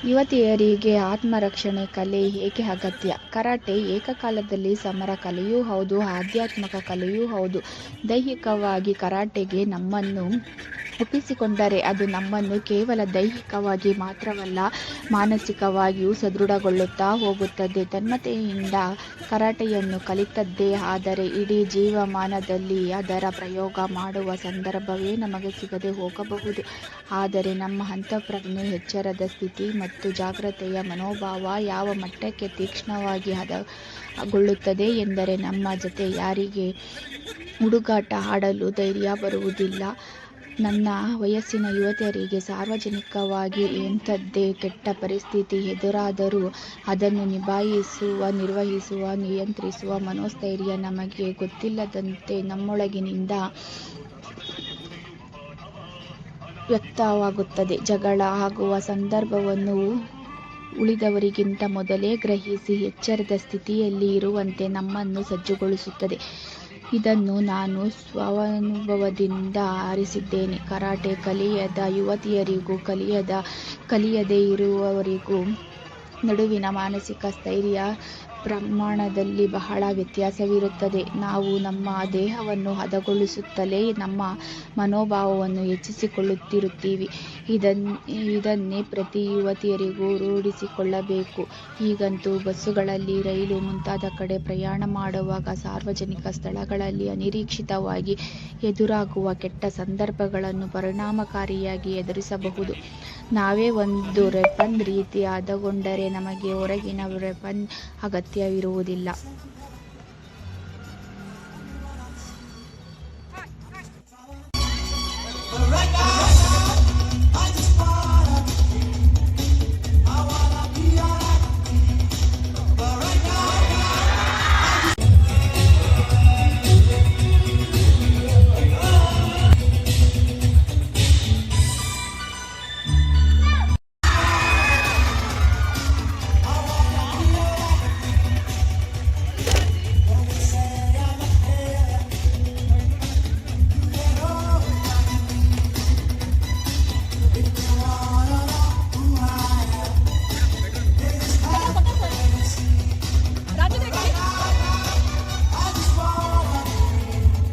ಯುವತಿಯರಿಗೆ ಆತ್ಮರಕ್ಷಣೆ ಕಲೆ ಏಕೆ ಅಗತ್ಯ? ಕರಾಟೆ ಏಕಕಾಲದಲ್ಲಿ ಸಮರ ಕಲೆಯೂ ಹೌದು, ಆಧ್ಯಾತ್ಮಿಕ ಕಲೆಯೂ ಹೌದು. ದೈಹಿಕವಾಗಿ ಕರಾಟೆಗೆ ನಮ್ಮನ್ನು ಒಪ್ಪಿಸಿಕೊಂಡರೆ ಅದು ನಮ್ಮನ್ನು ಕೇವಲ ದೈಹಿಕವಾಗಿ ಮಾತ್ರವಲ್ಲ, ಮಾನಸಿಕವಾಗಿಯೂ ಸದೃಢಗೊಳ್ಳುತ್ತಾ ಹೋಗುತ್ತದೆ. ತನ್ಮಯತೆಯಿಂದ ಕರಾಟೆಯನ್ನು ಕಲಿತದ್ದೇ ಆದರೆ ಇಡೀ ಜೀವಮಾನದಲ್ಲಿ ಅದರ ಪ್ರಯೋಗ ಮಾಡುವ ಸಂದರ್ಭವೇ ನಮಗೆ ಸಿಗದೆ ಹೋಗಬಹುದು. ಆದರೆ ನಮ್ಮ ಅಂತಃಪ್ರಜ್ಞೆ, ಎಚ್ಚರದ ಸ್ಥಿತಿ ಮತ್ತು ಜಾಗೃತೆಯ ಮನೋಭಾವ ಯಾವ ಮಟ್ಟಕ್ಕೆ ತೀಕ್ಷ್ಣವಾಗಿ ಹದಗೊಳ್ಳುತ್ತದೆ ಎಂದರೆ ನಮ್ಮ ಜತೆ ಯಾರಿಗೆ ಹುಡುಗಾಟ ಆಡಲು ಧೈರ್ಯ ಬರುವುದಿಲ್ಲ. ನನ್ನ ವಯಸ್ಸಿನ ಯುವತಿಯರಿಗೆ ಸಾರ್ವಜನಿಕವಾಗಿ ಎಂಥದ್ದೇ ಕೆಟ್ಟ ಪರಿಸ್ಥಿತಿ ಎದುರಾದರೂ ಅದನ್ನು ನಿಭಾಯಿಸುವ, ನಿರ್ವಹಿಸುವ, ನಿಯಂತ್ರಿಸುವ ಮನೋಸ್ಥೈರ್ಯ ನಮಗೆ ಗೊತ್ತಿಲ್ಲದಂತೆ ನಮ್ಮೊಳಗಿನಿಂದ ವ್ಯಕ್ತವಾಗುತ್ತದೆ. ಜಗಳ ಆಗುವ ಸಂದರ್ಭವನ್ನು ಉಳಿದವರಿಗಿಂತ ಮೊದಲೇ ಗ್ರಹಿಸಿ ಎಚ್ಚರದ ಸ್ಥಿತಿಯಲ್ಲಿ ಇರುವಂತೆ ನಮ್ಮನ್ನು ಸಜ್ಜುಗೊಳಿಸುತ್ತದೆ. ಇದನ್ನು ನಾನು ಸ್ವಾನುಭವದಿಂದ ಅರಿತಿದ್ದೇನೆ. ಕರಾಟೆ ಕಲಿಯದ ಯುವತಿಯರಿಗೂ ಕಲಿಯದೇ ಇರುವವರಿಗೂ ನಡುವಿನ ಮಾನಸಿಕ ಸ್ಥೈರ್ಯ ಪ್ರಮಾಣದಲ್ಲಿ ಬಹಳ ವ್ಯತ್ಯಾಸವಿರುತ್ತದೆ. ನಾವು ನಮ್ಮ ದೇಹವನ್ನು ಹದಗೊಳಿಸುತ್ತಲೇ ನಮ್ಮ ಮನೋಭಾವವನ್ನು ಹೆಚ್ಚಿಸಿಕೊಳ್ಳುತ್ತಿರುತ್ತೀವಿ. ಇದನ್ನೇ ಪ್ರತಿ ಯುವತಿಯರಿಗೂ ರೂಢಿಸಿಕೊಳ್ಳಬೇಕು. ಈಗಂತೂ ಬಸ್ಸುಗಳಲ್ಲಿ, ರೈಲು ಮುಂತಾದ ಕಡೆ ಪ್ರಯಾಣ ಮಾಡುವಾಗ, ಸಾರ್ವಜನಿಕ ಸ್ಥಳಗಳಲ್ಲಿ ಅನಿರೀಕ್ಷಿತವಾಗಿ ಎದುರಾಗುವ ಕೆಟ್ಟ ಸಂದರ್ಭಗಳನ್ನು ಪರಿಣಾಮಕಾರಿಯಾಗಿ ಎದುರಿಸಬಹುದು. ನಾವೇ ಒಂದು ವೆಪನ್ ರೀತಿ ಹದಗೊಂಡರೆ ನಮಗೆ ಹೊರಗಿನ ವೆಪನ್ ಅಗತ್ಯವಿರುವುದಿಲ್ಲ.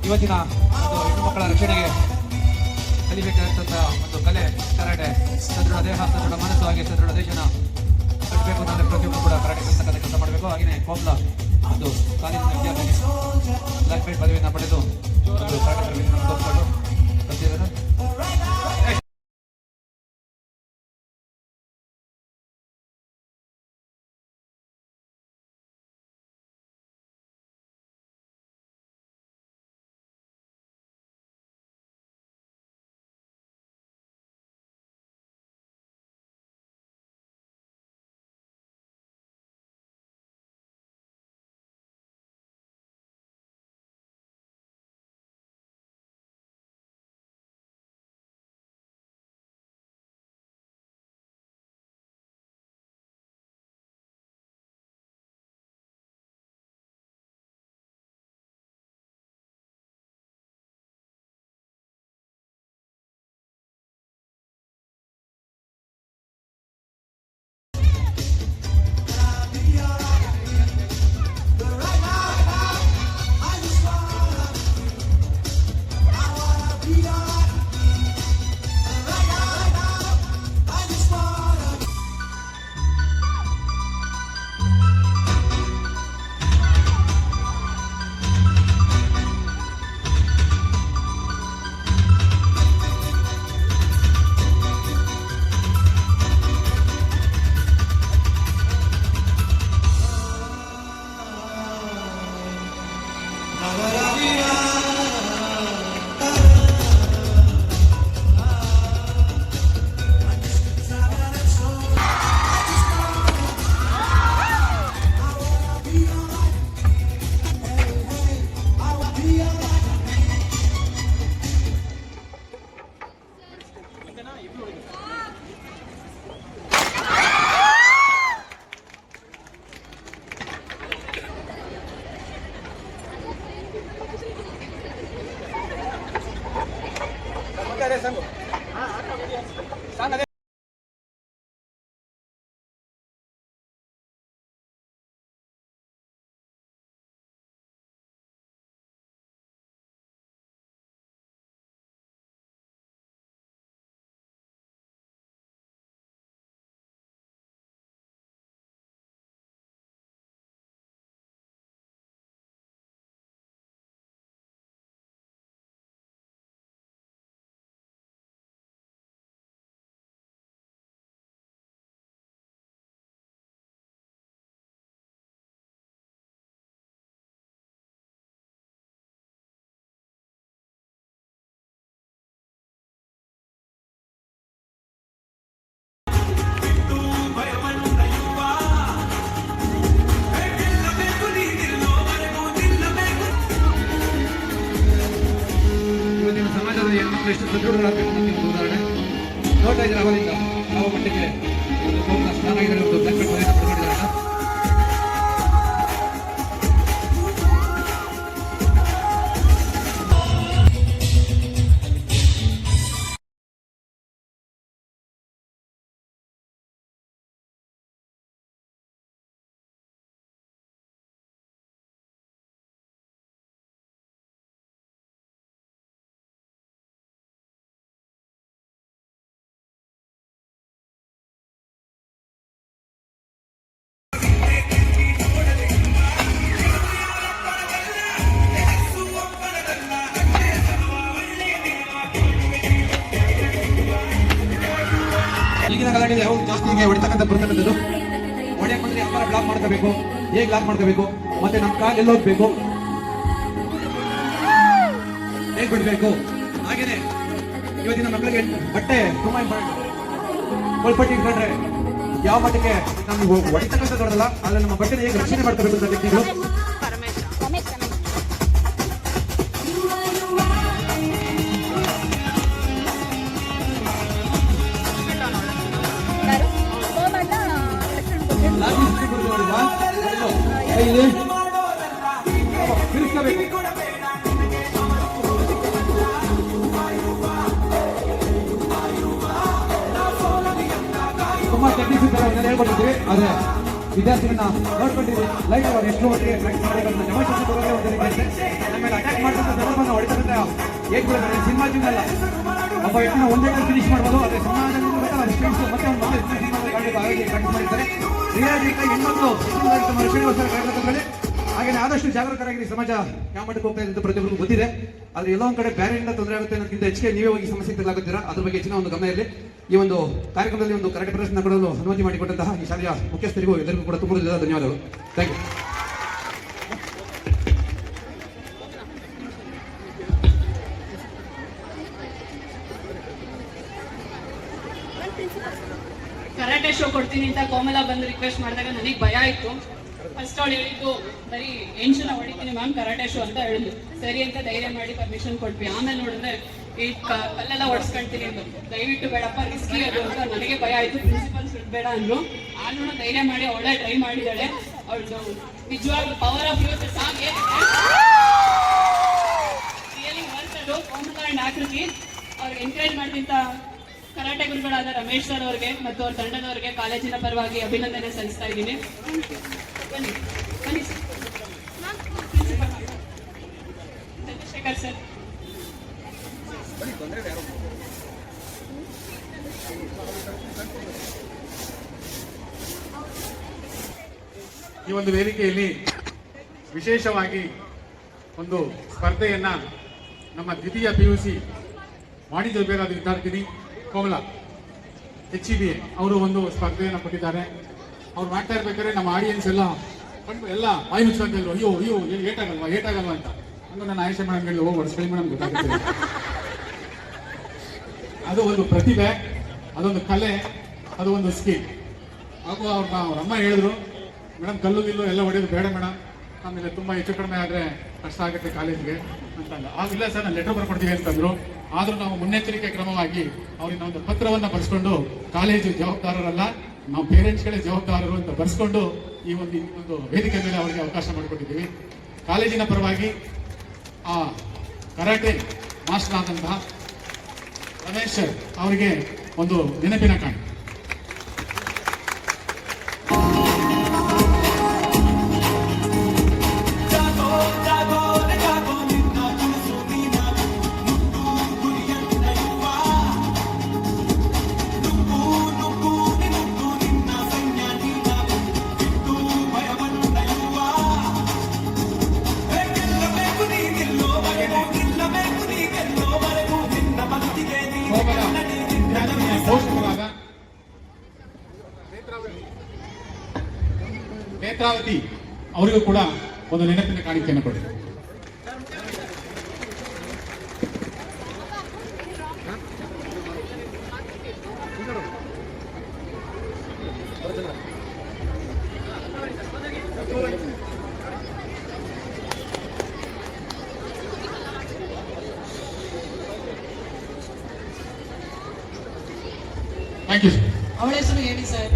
ಇವತ್ತಿನ ಒಂದು ಹೆಣ್ಣು ಮಕ್ಕಳ ರಕ್ಷಣೆಗೆ ಕಲಿಬೇಕಾದಂಥ ಒಂದು ಕಲೆ ಕರಾಟೆ. ಸದೃಢ ದೇಹ, ಸದೃಢ ಮನಸ್ಸು, ಹಾಗೆ ಸದೃಢ ದೇಶನ ಕಟ್ಟಬೇಕು ಅಂದರೆ ಪ್ರತಿಯೊಬ್ಬರು ಕೂಡ ಕರಾಟೆ ಕೆಲಸ ಮಾಡಬೇಕು. ಹಾಗೆಯೇ ಕೋಪ್ಲ ಒಂದು ಕಾಲೇಜಿನ ವಿದ್ಯಾರ್ಥಿ ಬ್ಲಾಕ್ ಬೆಲ್ಟ್ ಪದವಿಯನ್ನು ಪಡೆದು ಒಂದು ಕರಾಟೆ ತರಬೇತಿಯನ್ನು ತೋರಿಸಿಕೊಂಡು ಕಲಿತಿದ್ದಾರೆ. ಯಾವ ಮಟ್ಟಿಗೆ ಒಂದು ಪ್ರೋಗ್ರಾಮ್ ಚೆನ್ನಾಗಿದೆ, ಒಂದು ಬ್ಲಾಕ್ ಬೆಲ್ಟ್ ಪದವಿಯನ್ನು ಪಡ್ಕೊಂಡಿದ್ದಾರೆ. ಈಗಿನ ಗಲಾಟೆಯಲ್ಲಿ ಯಾವಾಗ ಜಾಸ್ತಿ ಹೀಗೆ ಹೊಡಿತಕ್ಕಂಥ ಬರ್ತಕ್ಕಂಥದ್ದು, ಹೊಡೆಯಕ್ಕೆ ಬಂದ್ರೆ ಯಾವ ಬ್ಲಾಕ್ ಮಾಡ್ಕೋಬೇಕು, ಹೇಗೆ ಬ್ಲಾಕ್ ಮಾಡ್ಕೋಬೇಕು, ಮತ್ತೆ ನಮ್ಮ ಕಾಲು ಎಲ್ಲಿ ಹೋಗ್ಬೇಕು, ಹೇಗೆ ಬಿಡಬೇಕು. ಹಾಗೇನೆ ಇವತ್ತಿನ ಮಕ್ಕಳಿಗೆ ಬಟ್ಟೆ ತುಂಬಾ ಇಂಪಾರ್ಟೆಂಟ್. ಒಳಪಟ್ಟಿ ಇಟ್ಕೊಂಡ್ರೆ ಯಾವ ಮಟ್ಟಿಗೆ ನಮ್ಗೆ ಹೊಡಿತಕ್ಕಂಥ ದೊಡ್ಡದಲ್ಲ, ಆದ್ರೆ ನಮ್ಮ ಬಟ್ಟೆನ ಹೇಗೆ ರಕ್ಷಣೆ ಮಾಡ್ಕೋಬೇಕು ಅಂತ ವ್ಯಕ್ತಿಗಳು. ತುಂಬಾ ಟೆಕ್ನಿಕ್ಸ್ ಇದ್ದಾರೆ, ಹೇಳ್ಕೊಟ್ಟಿದ್ವಿ. ಆದ್ರೆ ವಿದ್ಯಾರ್ಥಿಗಳನ್ನ ನೋಡ್ಕೊಂಡಿದ್ವಿ, ಲೈಟ್ ಅವರು ಎಷ್ಟು ಒಟ್ಟಿಗೆ ಪ್ರಾಕ್ಟೀಸ್ ಮಾಡಬೇಕಂತ ಡೆಮಾನ್ಸ್ಟ್ರೇಷನ್ ಕೊಡೋದೇ ಒಂದು ರೀತಿ ಅಷ್ಟೇ. ನಮ್ಮೇಲೆ ಅಟ್ಯಾಕ್ ಮಾಡ್ತಕ್ಕಂಥ ಸಂದರ್ಭನ ಹೊಡಿತಕ್ಕಂಥ ಏಕ್ ಬಿಡೋದು ಸಿನಿಮಾ ಜಿಂಗಲ್ಲ. ಒಬ್ಬ ವ್ಯಕ್ತಿನ ಒಂದೇ ಕಡೆ ಫಿನಿಶ್ ಮಾಡ್ಬೋದು, ಅದೇ ಸಮಾಜದಲ್ಲಿ ಮತ್ತೆ ಒಂದು ಪ್ರಾಕ್ಟೀಸ್ ಮಾಡಿದ್ದಾರೆ. ರಿಯಾಲಿಟಿ ಹೆಣ್ಮಕ್ಳು ನಮ್ಮ ರಕ್ಷಣೆಗೋಸ್ಕರ ಕಾರ್ಯಕ್ರಮದಲ್ಲಿ ಹಾಗೆ ಆದಷ್ಟು ಜಾಗರೂಕರಾಗಿ ಸಮಾಜ ಯಾವ ಮಟ್ಟಕ್ಕೆ ಹೋಗ್ತಾ ಇದೆ ಅಂತ ಪ್ರತಿಯೊಬ್ಬರಿಗೂ ಗೊತ್ತಿದೆ. ಆದ್ರೆ ಎಲ್ಲೋ ಒಂದ್ ಕಡೆ ಬೇರೆಯಿಂದ ತೊಂದರೆ ಆಗುತ್ತೆ ಅನ್ನೋದಕ್ಕಿಂತ ಹೆಚ್ಚಿಗೆ ನೀವೇ ಹೋಗಿ ಸಮಸ್ಯೆ ತೆಗೆದುಕೊಳ್ಳುತ್ತೀರಾ, ಅದ್ರ ಬಗ್ಗೆ ಹೆಚ್ಚಿನ ಒಂದು ಗಮನ ಇರಲಿ. ಈ ಒಂದು ಕಾರ್ಯಕ್ರಮದಲ್ಲಿ ಒಂದು ಕರೆಕ್ಟ್ ಪ್ರದರ್ಶನ ಕೊಡಲು ಅನುಮತಿ ಮಾಡಿಕೊಟ್ಟಂತಹ ಈ ಶಾಲೆಯ ಮುಖ್ಯಸ್ಥರಿಗೂ ಎಲ್ಲರಿಗೂ ಕೂಡ ತುಂಬ ಧನ್ಯವಾದಗಳು. Thank you. ಕರಾಟೆ ಶೋ ಕೊಡ್ತೀನಿ ಅಂತ ಕೋಮಲ ಬಂದು ರಿಕ್ವೆಸ್ಟ್ ಮಾಡಿದಾಗ ನನಗೆ ಭಯ ಇತ್ತು. ಫಸ್ಟ್ ಅವಳು ಹೇಳಿದ್ದು ಬರೀ 8 ಜನ ಹೊಡಿತೀನಿ ಮ್ಯಾಮ್ ಕರಾಟೆ ಶೋ ಅಂತ ಹೇಳಿದ್ಲು. ಸರಿ ಅಂತ ಧೈರ್ಯ ಮಾಡಿ ಪರ್ಮಿಷನ್ ಕೊಟ್ವಿ. ಆಮೇಲೆ ನೋಡಿದ್ರೆ ಈ ಕಲ್ಲೆಲ್ಲ ಹೊಡ್ಸ್ಕೊಳ್ತೀನಿ ಅಂದ್ರು. ದಯವಿಟ್ಟು ಬೇಡಪ್ಪ ರಿಸ್ಕಿ ಅದು ಅಂತ ನನಗೆ ಭಯ ಆಯ್ತು. ಪ್ರಿನ್ಸಿಪಲ್ಸ್ ಬೇಡ ಅಂದ್ರು. ಆದ್ರೂ ಧೈರ್ಯ ಮಾಡಿ ಅವಳೇ ಟ್ರೈ ಮಾಡಿದ್ದಾಳೆ. ಅವಳು ನಿಜವಾಗ್ಲೂ power of youth song really worth. Komala and ಆಕೃತಿ ಅವ್ರಿಗೆ ಎನ್ಕರೇಜ್ ಮಾಡಿದಂತ ಕರಾಟೆ ಗುರುಗಳಾದ ರಮೇಶ್ ಸರ್ ಅವರಿಗೆ ಮತ್ತು ಅವ್ರ ತಂಡದವರಿಗೆ ಕಾಲೇಜಿನ ಪರವಾಗಿ ಅಭಿನಂದನೆ ಸಲ್ಲಿಸ್ತಾ ಇದ್ದೀನಿ. ಬನ್ನಿ ಬನ್ನಿ ಸರ್. ಚಂದ್ರಶೇಖರ್ ಸರ್. ಈ ಒಂದು ವೇದಿಕೆಯಲ್ಲಿ ವಿಶೇಷವಾಗಿ ಒಂದು ಸ್ಪರ್ಧೆಯನ್ನ ನಮ್ಮ ದ್ವಿತೀಯ PUC ವಾಣಿಜ್ಯ ವಿಭಾಗದ ವಿದ್ಯಾರ್ಥಿನಿ ಕೋಮಲ HEBA ಅವರು ಒಂದು ಸ್ಪರ್ಧೆಯನ್ನು ಕೊಟ್ಟಿದ್ದಾರೆ. ಅವ್ರು ಮಾಡ್ತಾ ಇರ್ಬೇಕಾದ್ರೆ ನಮ್ಮ ಆಡಿಯನ್ಸ್ ಎಲ್ಲ ಬಾಯಿ ಮುಚ್ಕೊಂಡ್ರು, ಅಯ್ಯೋ ಅಯ್ಯೋ ಏಟಾಗಲ್ವಾ ಅಂತ. ಹಂಗ ನಾನು ಆಯುಷ ಮೇಡಮ್ ಹೇಳಿ ಹೋಗಿ ಹೊಡ್ಸ್ಕೊಳ್ಳಿ ಮೇಡಮ್ ಗೊತ್ತಾಗುತ್ತೆ. ಅದು ಒಂದು ಪ್ರತಿಭೆ, ಅದೊಂದು ಕಲೆ, ಅದು ಒಂದು ಸ್ಕಿಲ್. ಹಾಗೂ ಅವ್ರ ಅಮ್ಮ ಹೇಳಿದ್ರು, ಮೇಡಮ್ ಕಲ್ಲು ಗಿಲ್ಲು ಎಲ್ಲ ಹೊಡೆಯೋದು ಬೇಡ ಮೇಡಮ್, ಆಮೇಲೆ ತುಂಬ ಹೆಚ್ಚು ಕಡಿಮೆ ಆದರೆ ಕಷ್ಟ ಆಗುತ್ತೆ ಕಾಲೇಜ್ಗೆ ಅಂತಂದ. ಆಗಿಲ್ಲ ಸರ್ ನಾನು ಲೆಟರ್ ಬರ್ಕೊಡ್ತೀವಿ ಅಂತಂದ್ರು. ಆದರೂ ನಾವು ಮುನ್ನೆಚ್ಚರಿಕೆ ಕ್ರಮವಾಗಿ ಅವ್ರಿಗೆ ಒಂದು ಪತ್ರವನ್ನು ಬರೆಸ್ಕೊಂಡು ಕಾಲೇಜು ಜವಾಬ್ದಾರರಲ್ಲ ನಾವು ಪೇರೆಂಟ್ಸ್ಗಳೇ ಜವಾಬ್ದಾರರು ಅಂತ ಬರೆಸ್ಕೊಂಡು ಈ ಒಂದು ವೇದಿಕೆ ಮೇಲೆ ಅವರಿಗೆ ಅವಕಾಶ ಮಾಡಿಕೊಟ್ಟಿದ್ದೀವಿ. ಕಾಲೇಜಿನ ಪರವಾಗಿ ಆ ಕರಾಟೆ ಮಾಸ್ಟರ್ ಆದಂತಹ ರಮೇಶ್ ಸರ್ ಅವರಿಗೆ ಒಂದು ನೆನಪಿನ ಕಾಣೆ. ನೇತ್ರಾವತಿ ಅವರಿಗೂ ಕೂಡ ಒಂದು ನೆನಪಿನ ಕಾಣಿಕೆಯನ್ನು ಕೊಡಿ. Thank you sir. ಅವಳ ಹೆಸರು ಹೇಳಿ ಸರ್.